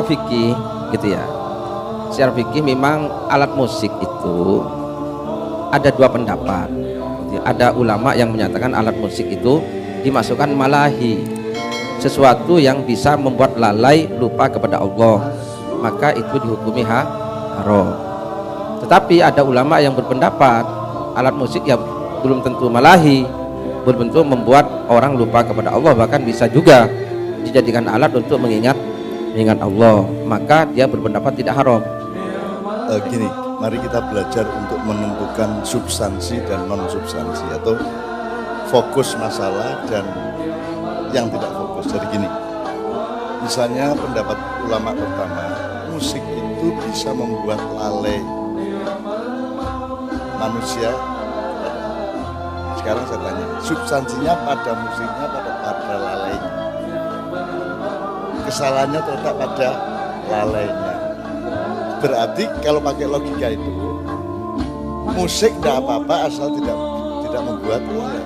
secara fikih gitu ya. Secara fikih memang alat musik itu ada dua pendapat. Ada ulama yang menyatakan alat musik itu dimasukkan malahi, sesuatu yang bisa membuat lalai lupa kepada Allah, maka itu dihukumi haram. Tetapi ada ulama yang berpendapat alat musik yang belum tentu malahi, belum tentu membuat orang lupa kepada Allah, bahkan bisa juga dijadikan alat untuk mengingat Allah, maka dia berpendapat tidak haram. Gini, mari kita belajar untuk menentukan substansi dan non substansi, atau fokus masalah dan yang tidak fokus. Jadi gini, misalnya pendapat ulama pertama, musik itu bisa membuat lalai manusia. Sekarang saya tanya, substansinya pada musiknya, pada lalainya. Kesalahannya terletak pada lalainya. Berarti kalau pakai logika itu, musik tidak apa-apa asal tidak membuat lalai.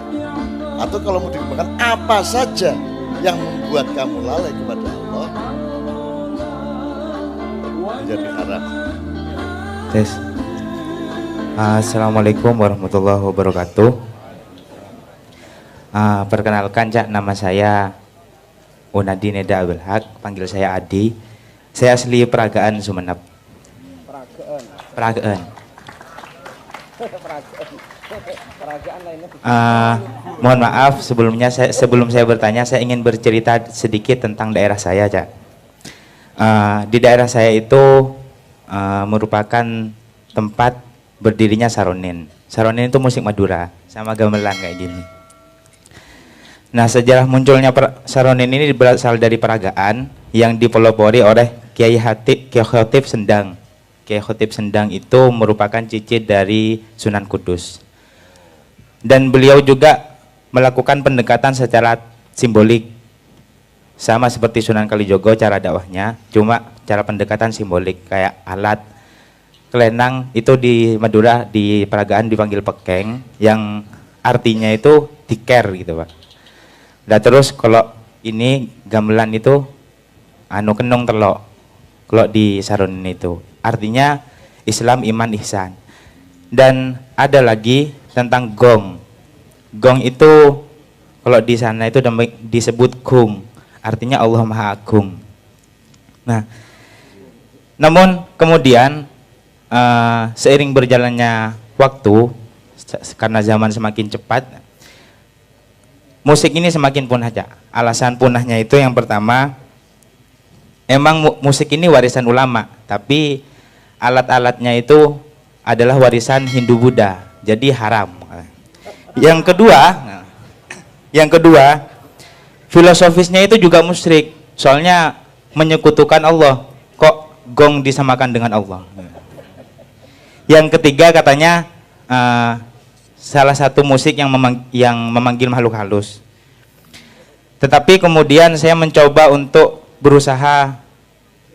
Atau kalau mau dikembangkan, apa saja yang membuat kamu lalai kepada Allah menjadi haram. Tes. Assalamualaikum warahmatullahi wabarakatuh. Perkenalkan, Cak, nama saya Unadi Neda Abdul Haq, panggil saya Adi. Saya asli Peragaan, Sumeneb. Peragaan. Mohon maaf sebelumnya, sebelum saya bertanya, saya ingin bercerita sedikit tentang daerah saya, Cak. Di daerah saya itu merupakan tempat berdirinya saronin. Saronin itu musik Madura, sama gamelan kayak gini. Nah, sejarah munculnya saronin ini berasal dari Peragaan yang dipelopori oleh Kiai Khotib Sendang. Kiai Khotib Sendang itu merupakan cicit dari Sunan Kudus. Dan beliau juga melakukan pendekatan secara simbolik. Sama seperti Sunan Kalijogo cara dakwahnya, cuma cara pendekatan simbolik, kayak alat kelenang itu di Madura, di Peragaan dipanggil pekeng, yang artinya itu tiker gitu, Pak. Nah, terus kalau ini gamelan itu kenong telok. Kalau di saronin itu artinya Islam, iman, ihsan. Dan ada lagi tentang gong. Gong itu kalau di sana itu disebut gung, artinya Allah Maha Agung. Nah, namun kemudian seiring berjalannya waktu, karena zaman semakin cepat, musik ini semakin punah, Cak. Alasan punahnya itu yang pertama, emang musik ini warisan ulama, tapi alat-alatnya itu adalah warisan Hindu-Buddha, jadi haram. Yang kedua, filosofisnya itu juga musyrik, soalnya menyekutukan Allah. Kok gong disamakan dengan Allah? Yang ketiga, katanya salah satu musik yang memanggil makhluk halus. Tetapi kemudian saya mencoba untuk berusaha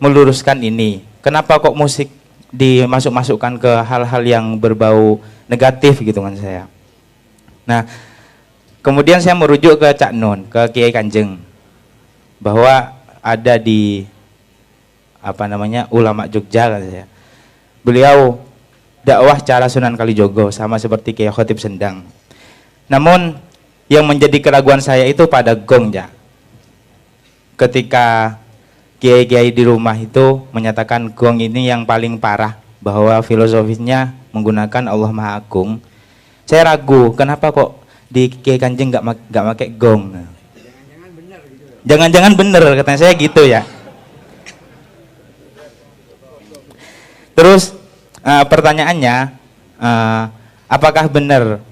meluruskan ini. Kenapa kok musik dimasukkan ke hal-hal yang berbau negatif gitu kan saya. Nah, kemudian saya merujuk ke Cak Nun, ke Kiai Kanjeng, bahwa ada di ulama Jogja kan saya. Beliau dakwah cara Sunan Kalijogo sama seperti Kiai Khotib Sendang. Namun yang menjadi keraguan saya itu pada gong, ya. Ketika kiai-kiai di rumah itu menyatakan gong ini yang paling parah, bahwa filosofisnya menggunakan Allah Maha Agung, saya ragu kenapa kok di Kiai Kanjeng nggak pakai gong. Jangan-jangan bener katanya saya gitu ya. Terus pertanyaannya, apakah benar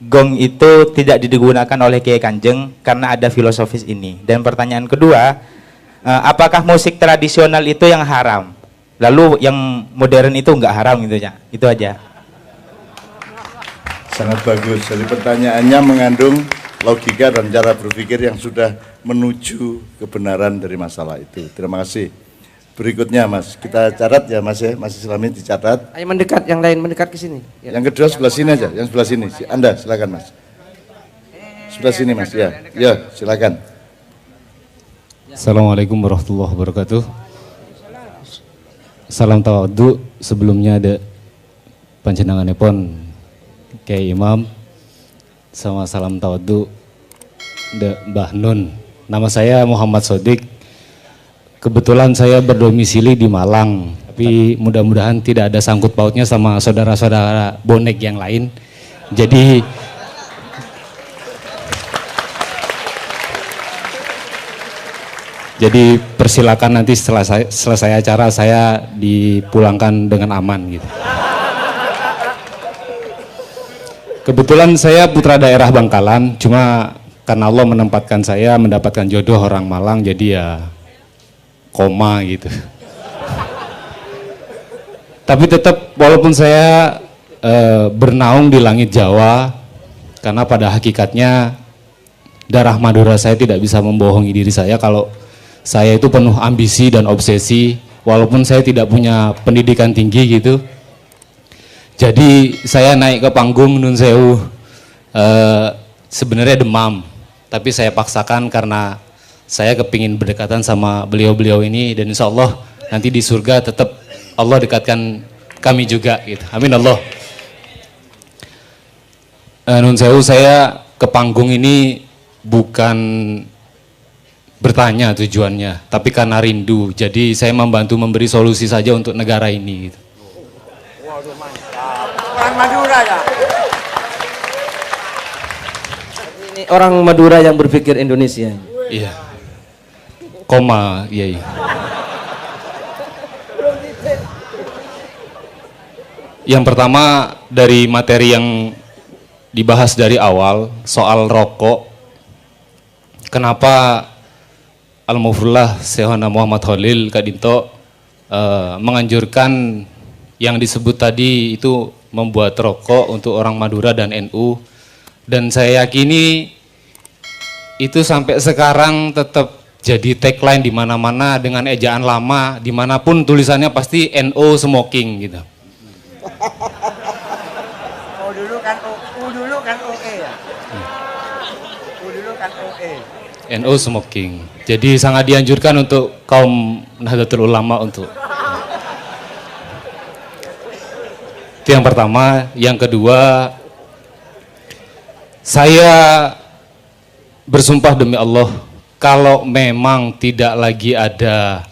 gong itu tidak digunakan oleh Kiai Kanjeng karena ada filosofis ini? Dan pertanyaan kedua, apakah musik tradisional itu yang haram, lalu yang modern itu nggak haram gitu ya? Itu aja. Sangat bagus. Jadi pertanyaannya mengandung logika dan cara berpikir yang sudah menuju kebenaran dari masalah itu. Terima kasih. Berikutnya, Mas, kita catat ya, Mas ya, Mas Islami dicatat. Ayo mendekat, yang lain mendekat ke sini. Ya. Yang kedua sebelah sini aja, yang sebelah sini. Anda silakan, Mas. Sebelah sini, Mas. Ya, ya, silakan. Assalamualaikum warahmatullahi wabarakatuh. salam tawadhu sebelumnya ada panjenenganipun Kiai Imam sama salam tawadhu da Mbah Nun. Nama saya Muhammad Sodik. Kebetulan saya berdomisili di Malang, tapi mudah-mudahan tidak ada sangkut pautnya sama saudara-saudara bonek yang lain. Jadi persilakan nanti setelah selesai acara saya dipulangkan dengan aman gitu. Kebetulan saya putra daerah Bangkalan, cuma karena Allah menempatkan saya mendapatkan jodoh orang Malang, jadi ya koma gitu. Tapi tetap walaupun saya bernaung di langit Jawa, karena pada hakikatnya darah Madura saya tidak bisa membohongi diri saya kalau saya itu penuh ambisi dan obsesi, walaupun saya tidak punya pendidikan tinggi gitu. Jadi saya naik ke panggung Nun Sewu, sebenarnya demam, tapi saya paksakan karena saya kepingin berdekatan sama beliau-beliau ini, dan insya Allah nanti di surga tetap Allah dekatkan kami juga gitu. Amin Allah. Nun Sewu, saya ke panggung ini bukan bertanya tujuannya, tapi karena rindu. Jadi saya membantu memberi solusi saja untuk negara ini gitu. Waduh, mantap. Orang Madura ya. Ini orang Madura yang berpikir Indonesia. Iya. Koma, iya. Yang pertama dari materi yang dibahas dari awal soal rokok. Kenapa Al-Mufrullah Syekhana Muhammad Khalil Kadinto menganjurkan yang disebut tadi itu membuat rokok untuk orang Madura dan NU, dan saya yakini itu sampai sekarang tetap jadi tagline di mana-mana dengan ejaan lama, dimanapun tulisannya pasti NO smoking gitu. Oh dulu kan OE ya. Dulu kan OE. NO smoking. Jadi sangat dianjurkan untuk kaum Nahdlatul Ulama untuk. Itu yang pertama. Yang kedua, saya bersumpah demi Allah, kalau memang tidak lagi ada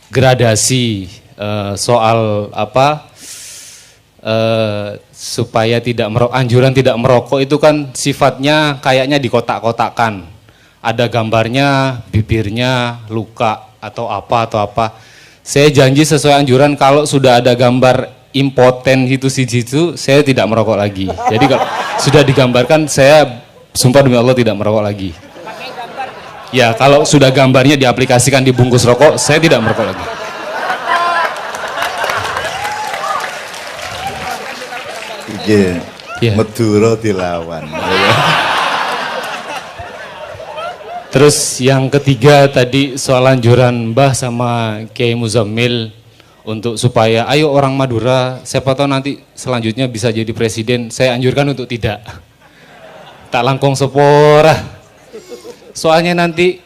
gradasi soal apa supaya tidak anjuran tidak merokok itu kan sifatnya kayaknya dikotak-kotakan. Ada gambarnya, bibirnya luka atau apa. Saya janji sesuai anjuran kalau sudah ada gambar impoten itu, saya tidak merokok lagi. Jadi kalau sudah digambarkan, saya sumpah demi Allah tidak merokok lagi. Ya, kalau sudah gambarnya diaplikasikan di bungkus rokok, saya tidak merokok lagi. Iya, Madura dilawan. Terus yang ketiga tadi soal anjuran Mbah sama Kiai Muzammil untuk supaya ayo orang Madura siapa tahu nanti selanjutnya bisa jadi presiden, saya anjurkan untuk tidak. Tak langkong sepora. Soalnya nanti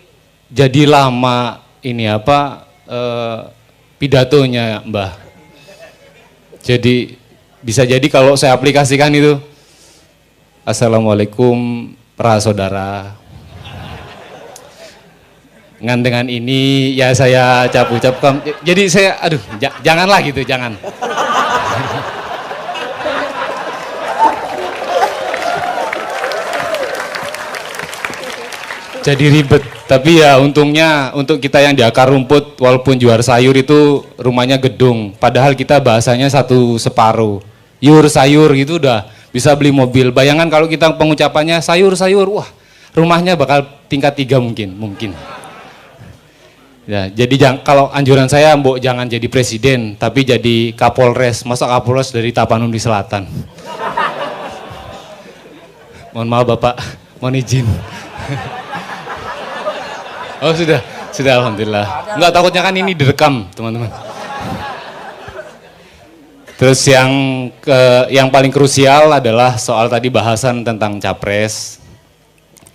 jadi lama ini apa pidatonya Mbah. Jadi bisa jadi kalau saya aplikasikan itu, Assalamualaikum para saudara. Dengan ini ya saya ucapkan. Jadi saya janganlah gitu, jangan. Jadi ribet, tapi ya untungnya untuk kita yang di akar rumput walaupun jual sayur itu rumahnya gedung, padahal kita bahasanya satu separuh. Yur sayur gitu udah bisa beli mobil. Bayangan kalau kita pengucapannya sayur-sayur, wah rumahnya bakal tingkat 3 mungkin. Ya, jadi kalau anjuran saya mbok jangan jadi presiden, tapi jadi Kapolres. Masa Kapolres dari Tapanuli Selatan? Mohon maaf Bapak, mohon izin. Oh sudah alhamdulillah. Enggak, takutnya kan ini direkam teman-teman. Terus yang paling krusial adalah soal tadi bahasan tentang capres.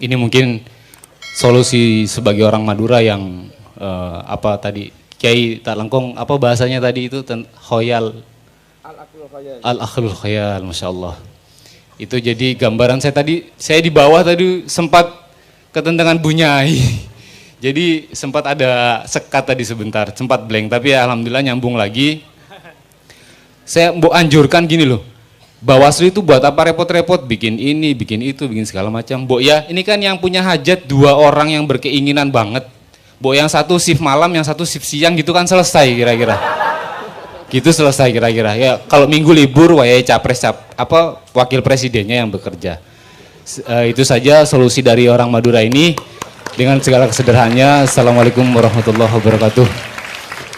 Ini mungkin solusi sebagai orang Madura yang Kiai Tak Langkong, apa bahasanya tadi itu? Khoyal. Al-Akhlul Khayal, Masya Allah. Itu jadi gambaran saya tadi, saya di bawah tadi sempat ketentangan bunyai. Jadi sempat ada sekat tadi sebentar, sempat blank, tapi ya alhamdulillah nyambung lagi. Saya mau anjurkan gini loh, Bawaslu itu buat apa repot-repot, bikin ini, bikin itu, bikin segala macam. Mbok ya, ini kan yang punya hajat 2 orang yang berkeinginan banget. Mbok yang satu shift malam, yang satu shift siang gitu kan selesai kira-kira. Gitu selesai kira-kira. Ya kalau minggu libur, wayai wakil presidennya yang bekerja. Itu saja solusi dari orang Madura ini. Dengan segala kesederhananya, Assalamualaikum warahmatullahi wabarakatuh.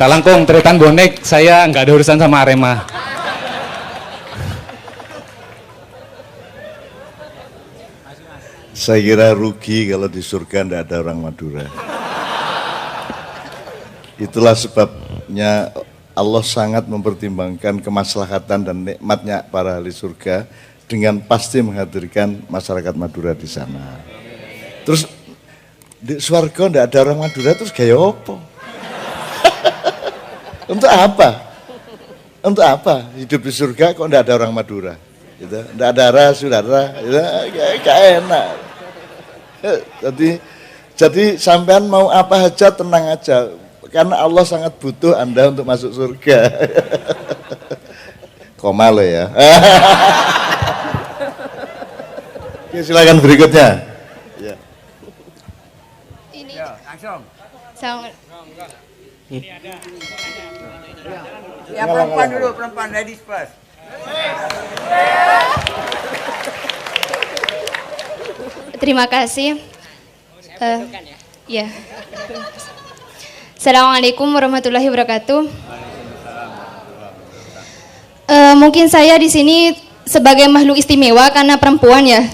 Tak Langkong, tretan bonek, saya nggak ada urusan sama Arema. Saya kira rugi kalau di surga tidak ada orang Madura. Itulah sebabnya Allah sangat mempertimbangkan kemaslahatan dan nikmatnya para ahli surga dengan pasti menghadirkan masyarakat Madura di sana. Terus di surga tidak ada orang Madura, terus gaya apa? Untuk apa? Untuk apa hidup di surga kok tidak ada orang Madura? Gitu. Tidak ada arah saudara, gitu. Gak enak. Jadi sampean mau apa aja tenang aja, karena Allah sangat butuh Anda untuk masuk surga. Koma lo ya. Oke, silakan berikutnya. Ya. Ini. Ya, langsung. Ya, perempuan dulu, perempuan, ladies first. Terima kasih. Ya. Assalamualaikum warahmatullahi wabarakatuh. Mungkin saya di sini sebagai makhluk istimewa karena perempuan ya.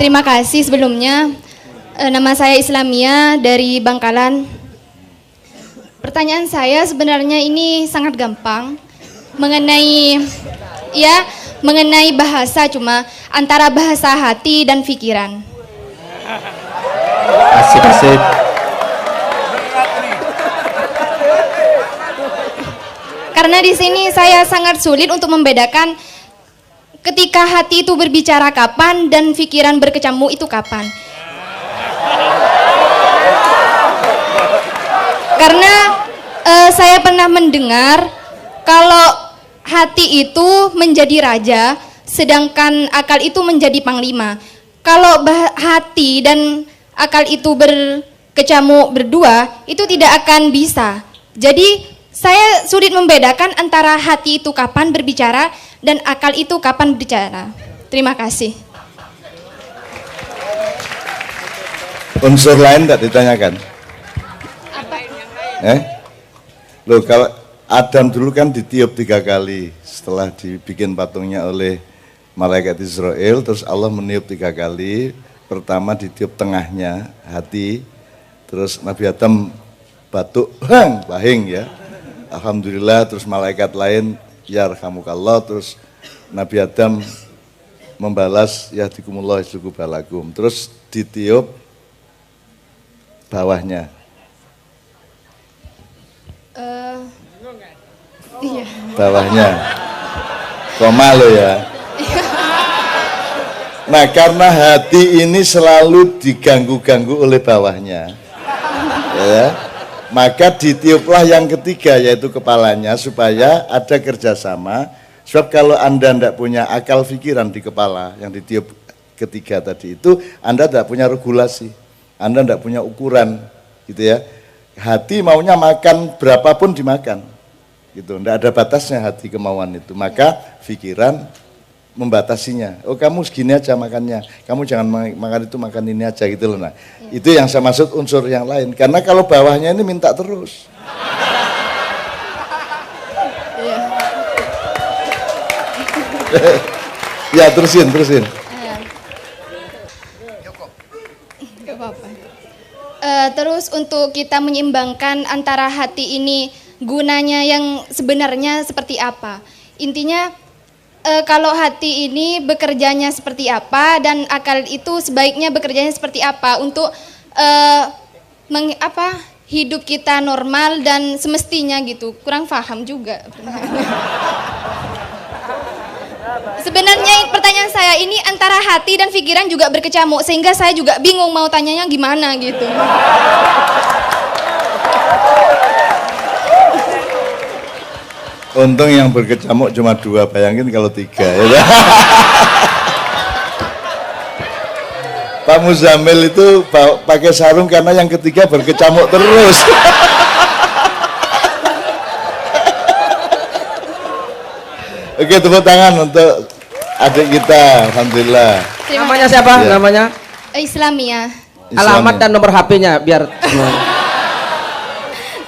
Terima kasih sebelumnya. Nama saya Islamia dari Bangkalan. Pertanyaan saya sebenarnya ini sangat gampang mengenai bahasa, cuma antara bahasa hati dan pikiran. Asik. Karena di sini saya sangat sulit untuk membedakan ketika hati itu berbicara kapan dan pikiran berkecamuk itu kapan. Karena saya pernah mendengar kalau hati itu menjadi raja, sedangkan akal itu menjadi panglima. Kalau hati dan akal itu berkecamuk berdua, itu tidak akan bisa. Jadi saya sulit membedakan antara hati itu kapan berbicara dan akal itu kapan berbicara. Terima kasih. Unsur lain tidak ditanyakan? Apa? Loh, kalau Adam dulu kan ditiup 3 kali setelah dibikin patungnya oleh malaikat Israel, terus Allah meniup 3 kali. Pertama ditiup tengahnya, hati, terus Nabi Adam batuk, bahing ya. Alhamdulillah, terus malaikat lain, yarhamukallah, terus Nabi Adam membalas, yahdikumullah yahdikum balakum. Terus ditiup bawahnya. Iya. Bawahnya. Koma lo ya. Nah, karena hati ini selalu diganggu-ganggu oleh bawahnya, ya, maka ditiuplah yang ketiga, yaitu kepalanya, supaya ada kerjasama. Sebab kalau Anda tidak punya akal pikiran di kepala, yang ditiup ketiga tadi itu, Anda tidak punya regulasi, Anda tidak punya ukuran, gitu ya. Hati maunya makan berapapun dimakan, gitu. Tidak ada batasnya hati kemauan itu. Maka pikiran membatasinya. Oh, kamu segini aja makannya, kamu jangan makan itu, makan ini aja, gitu loh. Nah, itu yang saya maksud unsur yang lain. Karena kalau bawahnya ini minta terus. Ya, terusin. Gak apa-apa. Terus untuk kita menyeimbangkan antara hati ini, gunanya yang sebenarnya seperti apa? Intinya kalau hati ini bekerjanya seperti apa dan akal itu sebaiknya bekerjanya seperti apa untuk hidup kita normal dan semestinya gitu. Kurang paham juga. Sebenarnya pertanyaan saya ini antara hati dan pikiran juga berkecamuk, sehingga saya juga bingung mau tanyanya gimana gitu. Untung yang berkecamuk cuma 2, bayangin kalau 3 ya. Pak Muzamil itu pakai sarung karena yang ketiga berkecamuk terus. Oke, tepuk tangan untuk adik kita, alhamdulillah. Namanya siapa? Ya. Namanya? Islamia. Alamat dan nomor HP-nya biar semua.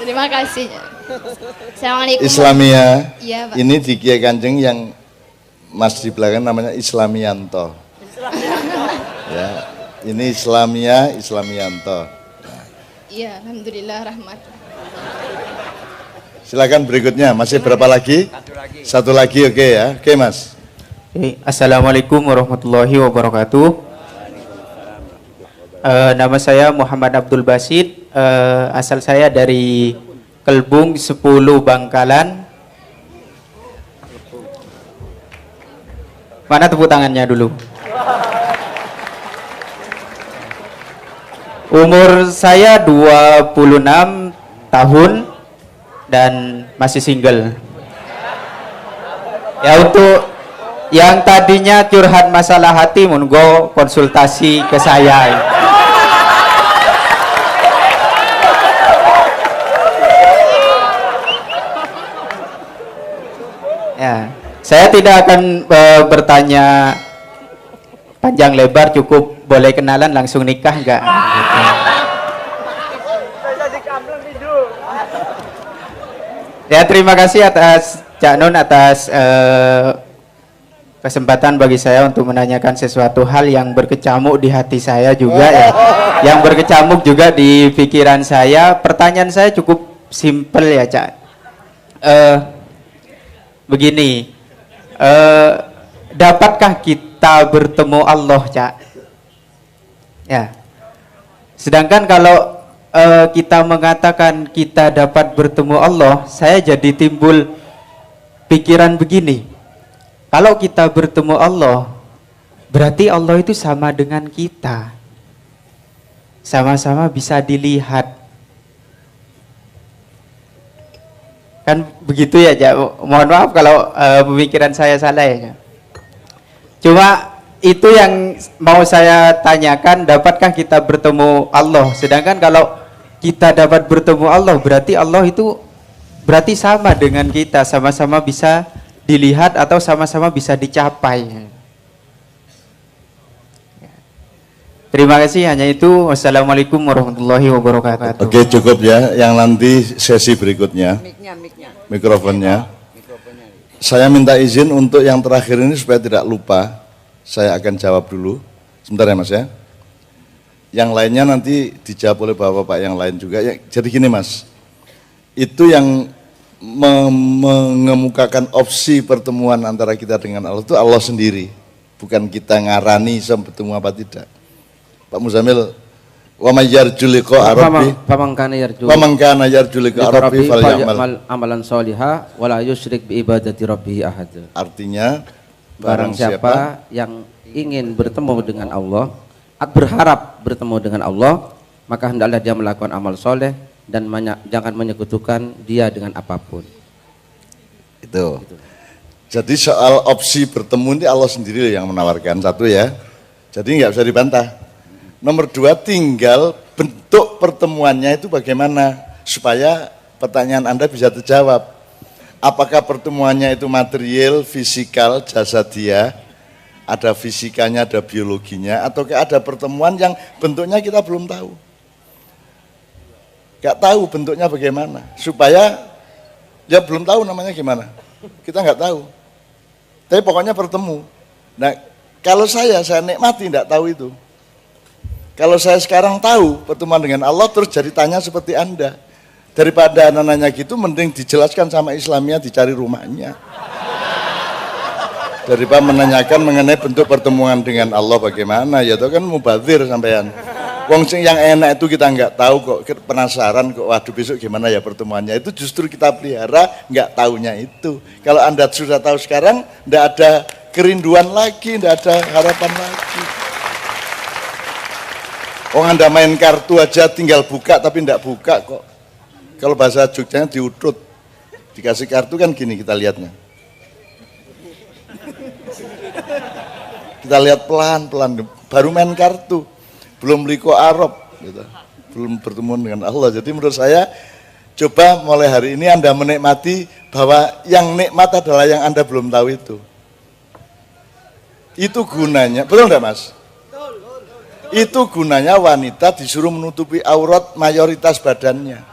Terima kasih. Assalamualaikum. Islamia. Iya, Pak. Ini di Kiai Kanjeng yang Mas di belakang namanya Islamianto. Ya, ini Islamianto. Iya, alhamdulillah rahmat. Silakan berikutnya. Masih berapa lagi? Satu lagi, oke ya. Oke, Mas. Assalamualaikum warahmatullahi wabarakatuh. Nama saya Muhammad Abdul Basit. Asal saya dari Kelbung 10 Bangkalan. Mana tepuk tangannya dulu? Umur saya 26 tahun dan masih single. Ya, untuk yang tadinya curhat masalah hati, monggo konsultasi ke saya. Ya, saya tidak akan bertanya panjang lebar, cukup boleh kenalan langsung nikah enggak? Ya, terima kasih atas Cak Nun atas kesempatan bagi saya untuk menanyakan sesuatu hal yang berkecamuk di hati saya juga ya, yang berkecamuk juga di pikiran saya. Pertanyaan saya cukup simpel ya, Cak. Begini, dapatkah kita bertemu Allah, Cak? Ya. Sedangkan kalau kita mengatakan kita dapat bertemu Allah, saya jadi timbul pikiran begini. Kalau kita bertemu Allah, berarti Allah itu sama dengan kita. Sama-sama bisa dilihat. Kan begitu ya, Cak? Mohon maaf kalau pemikiran saya salah ya, Cak. Cuma itu yang mau saya tanyakan, dapatkah kita bertemu Allah? Sedangkan kalau kita dapat bertemu Allah, berarti Allah itu berarti sama dengan kita, sama-sama bisa dilihat atau sama-sama bisa dicapai. Terima kasih, hanya itu. Wassalamualaikum warahmatullahi wabarakatuh. Oke, cukup ya. Yang nanti sesi berikutnya. Mikrofonnya. Saya minta izin untuk yang terakhir ini supaya tidak lupa. Saya akan jawab dulu. Sebentar ya, Mas ya. Yang lainnya nanti dijawab oleh bapak-bapak yang lain juga. Ya, jadi gini, Mas. Itu yang mengemukakan opsi pertemuan antara kita dengan Allah itu Allah sendiri. Bukan kita ngarani sama bertemu apa tidak. Pak Muzamil, wa may yarju liqa rabbi faman kana yarju liqa rabbi falyamal amalan sholiha wa la yusyrik bi ibadati rabbih ahad. Artinya barang siapa yang ingin bertemu dengan Allah, berharap bertemu dengan Allah, maka hendaklah dia melakukan amal soleh dan jangan menyekutukan dia dengan apapun. Itu. Jadi soal opsi bertemu ini Allah sendiri yang menawarkan, satu ya. Jadi nggak bisa dibantah. Nomor 2, tinggal bentuk pertemuannya itu bagaimana supaya pertanyaan Anda bisa terjawab. Apakah pertemuannya itu material, fisikal, jasadiah, ada fisikanya, ada biologinya, atau ada pertemuan yang bentuknya kita belum tahu. Gak tahu bentuknya bagaimana, supaya ya belum tahu namanya gimana, kita nggak tahu. Tapi pokoknya bertemu. Nah, kalau saya nikmati nggak tahu itu. Kalau saya sekarang tahu pertemuan dengan Allah terus jadi tanya seperti Anda. Daripada nanya gitu mending dijelaskan sama Islamnya, dicari rumahnya. Daripada menanyakan mengenai bentuk pertemuan dengan Allah bagaimana, ya itu kan mubazir sampean. Wong sing yang enak itu kita nggak tahu kok, penasaran kok, waduh besok gimana ya pertemuannya. Itu justru kita pelihara nggak taunya itu. Kalau Anda sudah tahu sekarang, nggak ada kerinduan lagi, nggak ada harapan lagi. Oh, Anda main kartu aja tinggal buka tapi nggak buka kok. Kalau bahasa Jogjanya diutut. Dikasih kartu kan gini kita lihatnya. Kita lihat pelan-pelan, baru main kartu. Belum liko Arab, gitu. Belum bertemu dengan Allah. Jadi menurut saya, coba mulai hari ini Anda menikmati bahwa yang nikmat adalah yang Anda belum tahu itu. Itu gunanya, betul enggak Mas? Itu gunanya wanita disuruh menutupi aurat mayoritas badannya.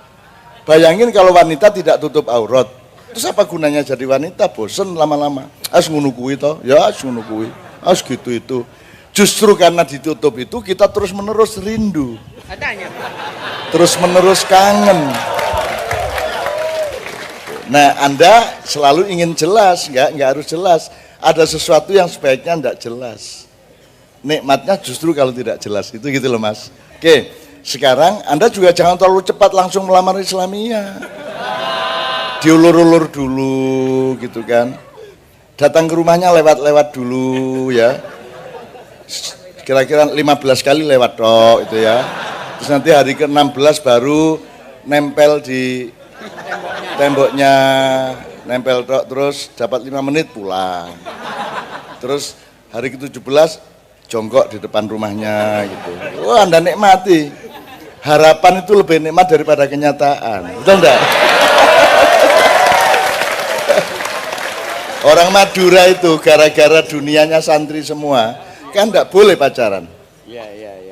Bayangin kalau wanita tidak tutup aurat, terus apa gunanya jadi wanita? Bosen lama-lama. As ngunu kuwi toh, ya as ngunu kuwi, as gitu itu. Justru karena ditutup itu kita terus menerus rindu, terus menerus kangen. Nah, Anda selalu ingin jelas, nggak harus jelas. Ada sesuatu yang sebaiknya nggak jelas. Nikmatnya justru kalau tidak jelas, itu gitu loh Mas. Oke, sekarang Anda juga jangan terlalu cepat langsung melamar Islamiyah. Diulur-ulur dulu gitu kan. Datang ke rumahnya lewat-lewat dulu ya. Kira-kira 15 kali lewat dok itu ya. Terus nanti hari ke-16 baru nempel di temboknya, nempel dok, terus dapat 5 menit pulang. Terus hari ke-17 jongkok di depan rumahnya gitu. Wah, Anda nikmati. Harapan itu lebih nikmat daripada kenyataan. Betul enggak? Orang Madura itu gara-gara dunianya santri semua, kan enggak boleh pacaran. Iya.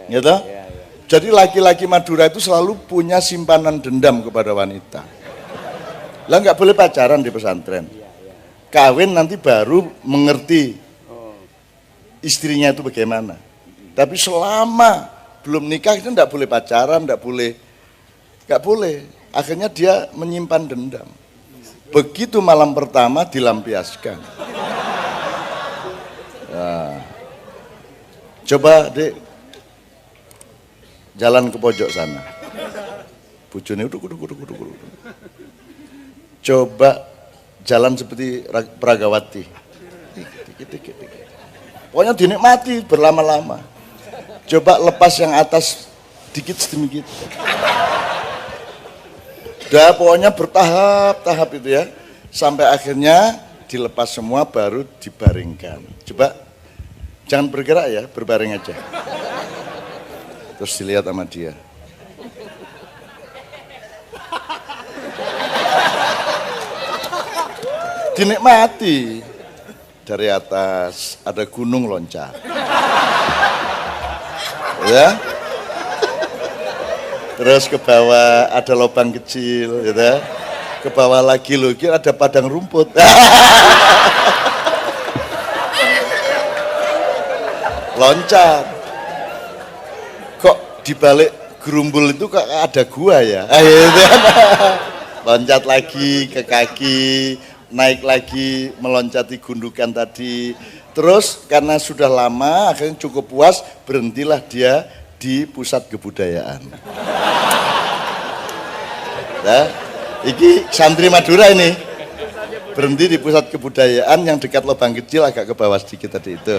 Gitu? Ya. Jadi laki-laki Madura itu selalu punya simpanan dendam kepada wanita. Lah enggak boleh pacaran di pesantren. Kawin nanti baru mengerti istrinya itu bagaimana. Tapi selama belum nikah itu enggak boleh pacaran, enggak boleh. Akhirnya dia menyimpan dendam. Begitu malam pertama dilampiaskan. Nah, coba dek jalan ke pojok sana. Bojone uduk. Coba jalan seperti Pragawati. Dikit. Pokoknya dinikmati berlama-lama. Coba lepas yang atas dikit sedikit. Udah pokoknya bertahap-tahap itu ya. Sampai akhirnya dilepas semua baru dibaringkan. Coba jangan bergerak ya, berbaring aja. Terus dilihat sama dia. Dinikmati. Dari atas ada gunung loncat. Ya. Terus ke bawah ada lubang kecil, gitu. Ke bawah lagi loh, kira ada padang rumput. Loncat. Kok di balik gerumbul itu kok ada gua ya? Gitu. Loncat lagi ke kaki, naik lagi meloncati gundukan tadi. Terus karena sudah lama akhirnya cukup puas, berhentilah dia di pusat kebudayaan. Nah, iki santri Madura ini berhenti di pusat kebudayaan yang dekat lubang kecil agak ke bawah sedikit tadi itu.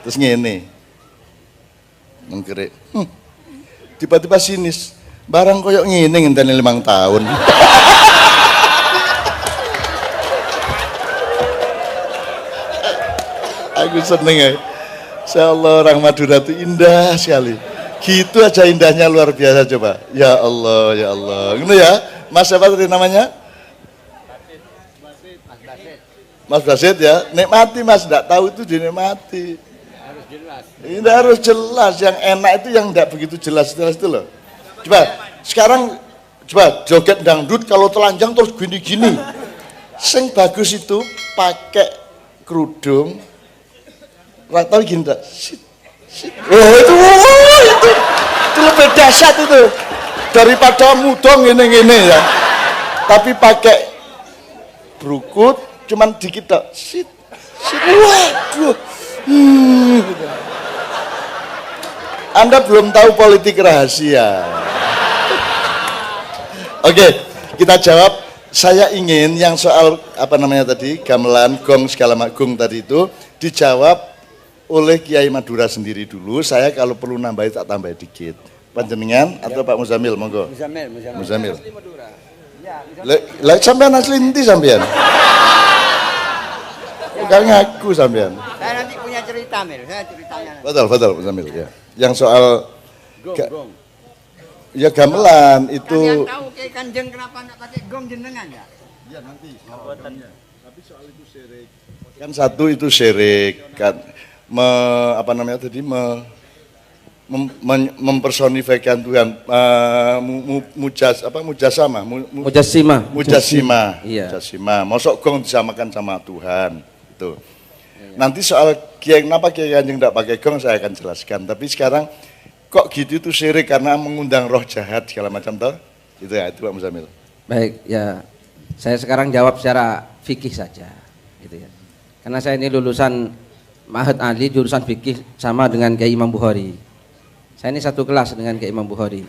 Terus ngene, mengkerik, tiba-tiba sinis, barang koyok ngene ngenteni 5 tahun. Aku seneng ya. Insya Allah orang Madura itu indah sekali. Gitu aja indahnya luar biasa coba. Ya Allah, ya Allah. Gitu ya. Mas siapa tadi namanya? Mas Basit ya. Nikmati Mas, enggak tahu itu dinikmati. Harus jelas. Ini harus jelas. Yang enak itu yang enggak begitu jelas itu loh. Coba sekarang coba joget dangdut kalau telanjang terus gini-gini. Sing bagus itu pakai kerudung. Tahu gini tak? Oh itu lebih dahsyat itu daripada mudong gini ya. Tapi pakai berukut cuman dikit tak. Waduh. Anda belum tahu politik rahasia. Oke, kita jawab. Saya ingin yang soal apa namanya tadi, gamelan, gong segala macam tadi itu dijawab oleh Kiai Madura sendiri dulu. Saya kalau perlu nambahin tak tambah dikit. Panjenengan atau Pak Muzamil, monggo. Muzamil. Lah sampean asli endi sampean? Bukan ngaku sampean. Saya nanti punya cerita, Mil. Saya ceritanya. Betul Muzamil ya. Yang soal ya gamelan itu. Kalian tahu Kiai Kanjeng kenapa nggak pakai gong jenengan ya? Iya nanti. Tapi soal itu syirik. Kan satu itu syirik kan apa namanya tadi mempersonifikan Tuhan, Mujassima. Iya. Mujassima. Mosok gong disamakan sama Tuhan itu. Nanti soal kenapa Kiai Kanjeng tidak pakai gong saya akan jelaskan. Tapi sekarang kok gitu itu syirik karena mengundang roh jahat segala macam toh? Itu ya, itu Pak Muzamil. Baik, ya. Saya sekarang jawab secara fikih saja, gitu ya. Karena saya ini lulusan Ma'had Ali, jurusan fikih sama dengan Kiai Imam Bukhari. Saya ini satu kelas dengan Kiai Imam Bukhari.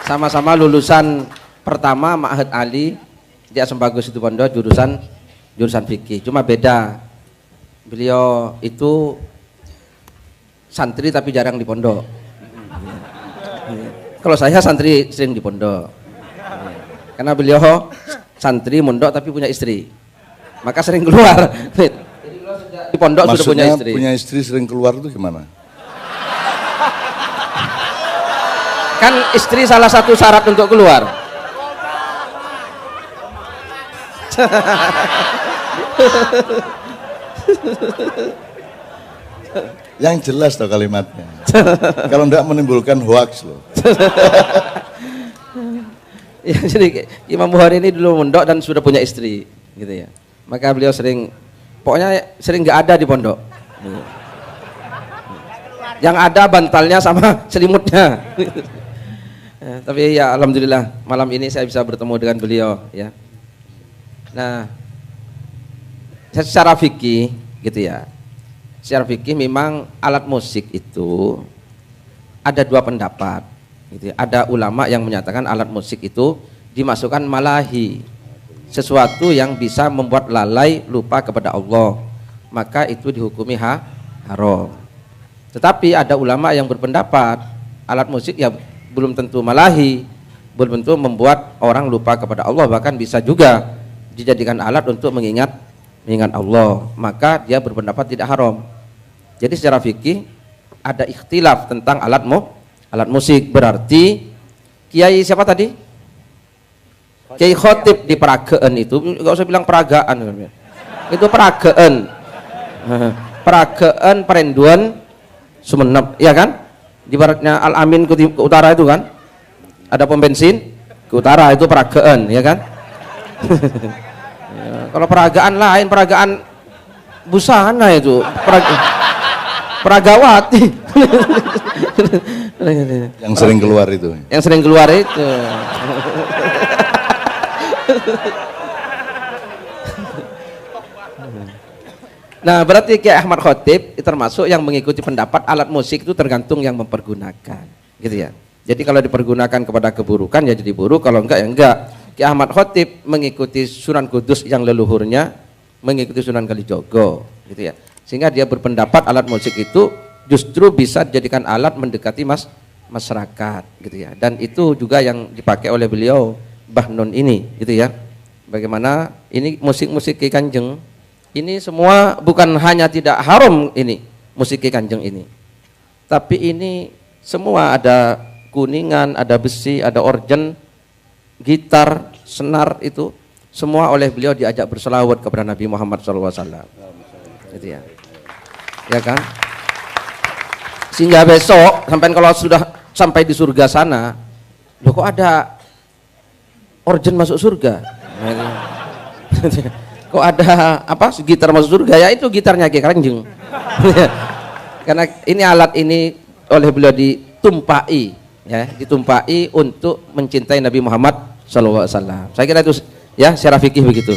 Sama-sama lulusan pertama Ma'had Ali di Asembago Situbondo, jurusan fikih. Cuma beda, beliau itu santri tapi jarang di pondok. Kalau saya santri sering di pondok. Karena beliau santri mondok tapi punya istri. Maka sering keluar. Di pondok maksudnya sudah punya istri. Punya istri sering keluar itu gimana? Kan istri salah satu syarat untuk keluar. Yang jelas toh kalimatnya. Kalau enggak menimbulkan hoax loh. Ya, jadi Imam Bukhari ini dulu mondok dan sudah punya istri, gitu ya. Maka beliau pokoknya sering nggak ada di pondok. Yang ada bantalnya sama selimutnya. Ya, tapi ya alhamdulillah malam ini saya bisa bertemu dengan beliau, ya. Nah, secara fikih, gitu ya. Secara fikih memang alat musik itu ada dua pendapat. Gitu ya. Ada ulama yang menyatakan alat musik itu dimasukkan malahi, sesuatu yang bisa membuat lalai lupa kepada Allah, maka itu dihukumi haram. Tetapi ada ulama yang berpendapat alat musik ya belum tentu malahi, belum tentu membuat orang lupa kepada Allah, bahkan bisa juga dijadikan alat untuk mengingat Allah, maka dia berpendapat tidak haram. Jadi secara fikih ada ikhtilaf tentang alat musik. Berarti Kiai siapa tadi? Kiai Khotib di Peragaan itu, enggak usah bilang peragaan, itu Peragaan. Peragaan Perenduan Sumeneb, ya kan? Di baratnya Al Amin ke utara itu kan? Ada pom bensin ke utara, itu Peragaan, ya kan? Ya, kalau peragaan lain, peragaan busana itu, Peragawati. Yang sering keluar itu. Yang sering keluar itu. Nah, berarti Kiai Ahmad Khotib termasuk yang mengikuti pendapat alat musik itu tergantung yang mempergunakan, gitu ya. Jadi kalau dipergunakan kepada keburukan ya jadi buruk, kalau enggak ya enggak. Kiai Ahmad Khotib mengikuti Sunan Kudus yang leluhurnya mengikuti Sunan Kalijogo, gitu ya. Sehingga dia berpendapat alat musik itu justru bisa dijadikan alat mendekati masyarakat, gitu ya. Dan itu juga yang dipakai oleh beliau Mbah Nun ini, gitu ya. Bagaimana ini musik-musik Ki Kanjeng ini semua bukan hanya tidak haram ini musik Ki Kanjeng ini, tapi ini semua ada kuningan, ada besi, ada organ, gitar, senar, itu semua oleh beliau diajak berselawat kepada Nabi Muhammad SAW, gitu ya. Ya kan? Sehingga besok sampai kalau sudah sampai di surga sana, loh kok ada organ masuk surga? Kok ada apa gitar masuk surga? Ya itu gitarnya Ki Kanjeng. Karena ini alat ini oleh beliau ditumpai, ya, ditumpai untuk mencintai Nabi Muhammad SAW. Saya kira itu ya secara fikih begitu.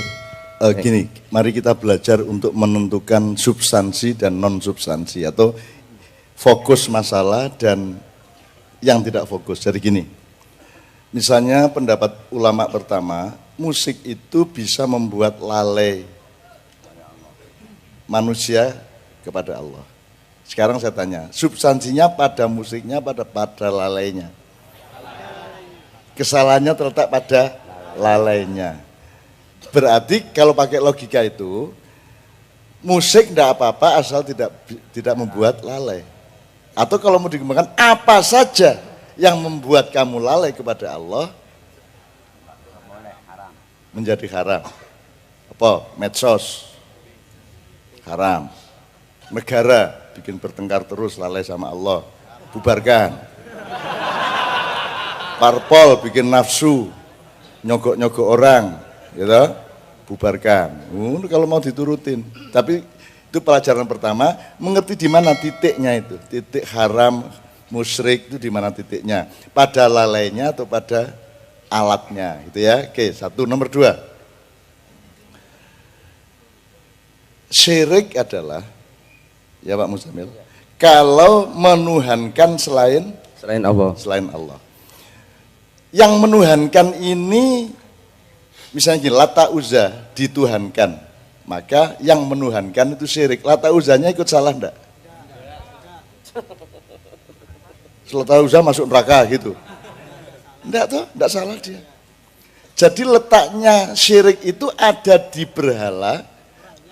Gini, mari kita belajar untuk menentukan substansi dan non substansi, atau fokus masalah dan yang tidak fokus. Jadi gini, misalnya pendapat ulama pertama, musik itu bisa membuat lalai manusia kepada Allah. Sekarang saya tanya, substansinya pada musiknya pada lalainya? Kesalahannya terletak pada lalainya. Berarti kalau pakai logika itu, musik tidak apa-apa asal tidak membuat lalai. Atau kalau mau dikembangkan, apa saja yang membuat kamu lalai kepada Allah menjadi haram. Apa? Medsos haram. Negara bikin bertengkar terus lalai sama Allah, bubarkan. Parpol bikin nafsu, nyogok-nyogok orang, gitu, bubarkan. Kalau mau diturutin. Tapi itu pelajaran pertama, mengerti di mana titiknya itu, titik haram, musyrik itu di mana titiknya, pada lalainya atau pada alatnya, gitu ya. Oke, satu. Nomor dua, syirik adalah, ya Pak Muzamil, kalau menuhankan selain Allah. Yang menuhankan ini, misalnya gini, Lata Uzza dituhankan, maka yang menuhankan itu syirik. Lata Uzzanya ikut salah enggak? Lata Uzza masuk neraka gitu? Enggak toh, enggak salah dia. Jadi letaknya syirik itu ada di berhala,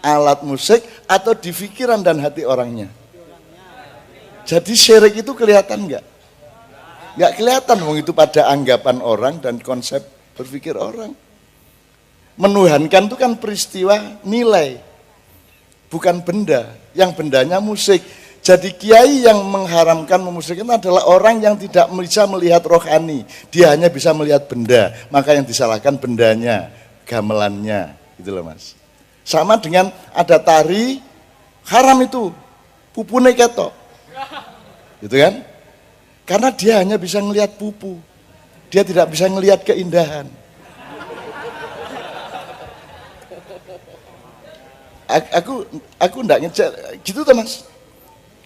alat musik, atau di pikiran dan hati orangnya. Jadi syirik itu kelihatan enggak? Enggak kelihatan, wong itu pada anggapan orang dan konsep berpikir orang. Menuhankan itu kan peristiwa nilai, bukan benda. Yang bendanya musik. Jadi kiai yang mengharamkan memusikkan adalah orang yang tidak bisa melihat rohani. Dia hanya bisa melihat benda. Maka yang disalahkan bendanya, gamelannya, gitu loh Mas. Sama dengan ada tari, haram itu, pupune ketok, gitu kan? Karena dia hanya bisa melihat pupu, dia tidak bisa melihat keindahan. Aku enggak ngecek gitu tuh Mas.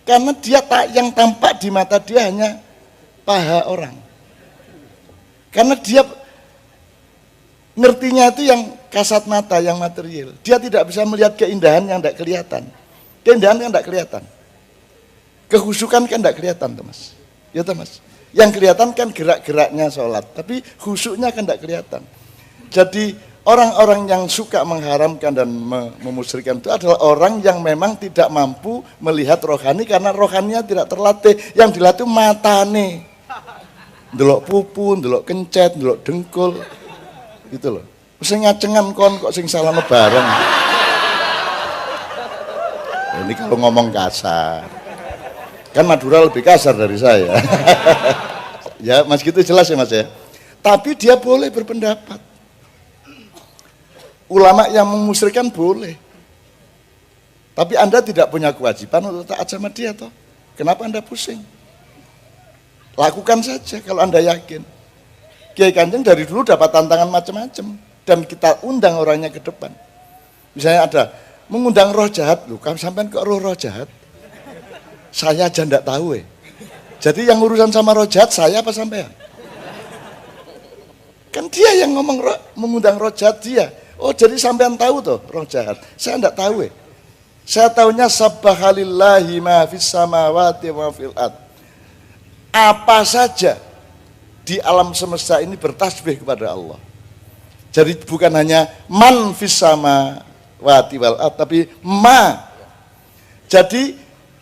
Karena dia yang tampak di mata dia hanya paha orang. Karena dia ngertinya itu yang kasat mata, yang material. Dia tidak bisa melihat keindahan yang enggak kelihatan. Keindahan kan enggak kelihatan. Kehusukan kan enggak kelihatan tuh Mas. Ya tuh Mas. Yang kelihatan kan gerak-geraknya sholat, tapi khusyuknya kan enggak kelihatan. Jadi orang-orang yang suka mengharamkan dan memusyrikan itu adalah orang yang memang tidak mampu melihat rohani karena rohaninya tidak terlatih. Yang dilatih matane. Ndelok pupu, ndelok kencet, ndelok dengkul. Gitu loh. Sing ngacengan kon kok sing salah bareng. Ini kalau ngomong kasar. Kan Madura lebih kasar dari saya. Ya, Mas gitu jelas ya Mas ya. Tapi dia boleh berpendapat. Ulama yang memusyrikan boleh. Tapi Anda tidak punya kewajiban untuk taat sama dia toh. Kenapa Anda pusing? Lakukan saja kalau Anda yakin. Kiai Kanjeng dari dulu dapat tantangan macam-macam dan kita undang orangnya ke depan. Misalnya ada mengundang roh jahat, loh kamu sampean kok roh jahat? Saya aja enggak tahu Jadi yang urusan sama roh jahat saya apa sampean? Kan dia yang ngomong mengundang roh jahat dia. Oh jadi sampean tahu toh roh jahat. Saya enggak tahu Saya tahunya sabbahalillahi ma fis samawati wa fil ard. Apa saja di alam semesta ini bertasbih kepada Allah. Jadi bukan hanya man fis samawati wal ard, tapi ma. Jadi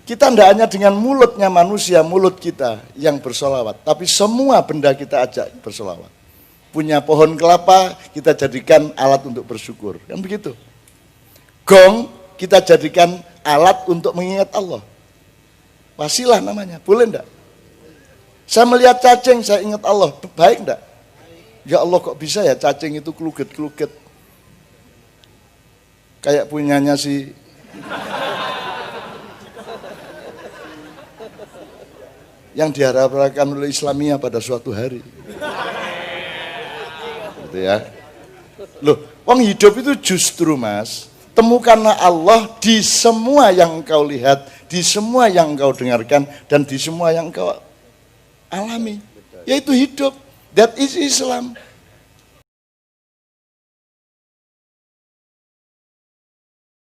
kita tidak hanya dengan mulutnya manusia, mulut kita yang bersolawat, tapi semua benda kita ajak bersolawat. Punya pohon kelapa, kita jadikan alat untuk bersyukur. Kan begitu. Gong, kita jadikan alat untuk mengingat Allah. Wasilah namanya, boleh enggak? Saya melihat cacing, saya ingat Allah, baik enggak? Ya Allah kok bisa ya cacing itu keluget-keluget. Kayak punyanya si yang diharapkan oleh Islamiyah pada suatu hari. Gitu ya. Loh, wong hidup itu justru Mas, temukanlah Allah di semua yang engkau lihat, di semua yang engkau dengarkan dan di semua yang engkau alami, yaitu hidup. That is Islam.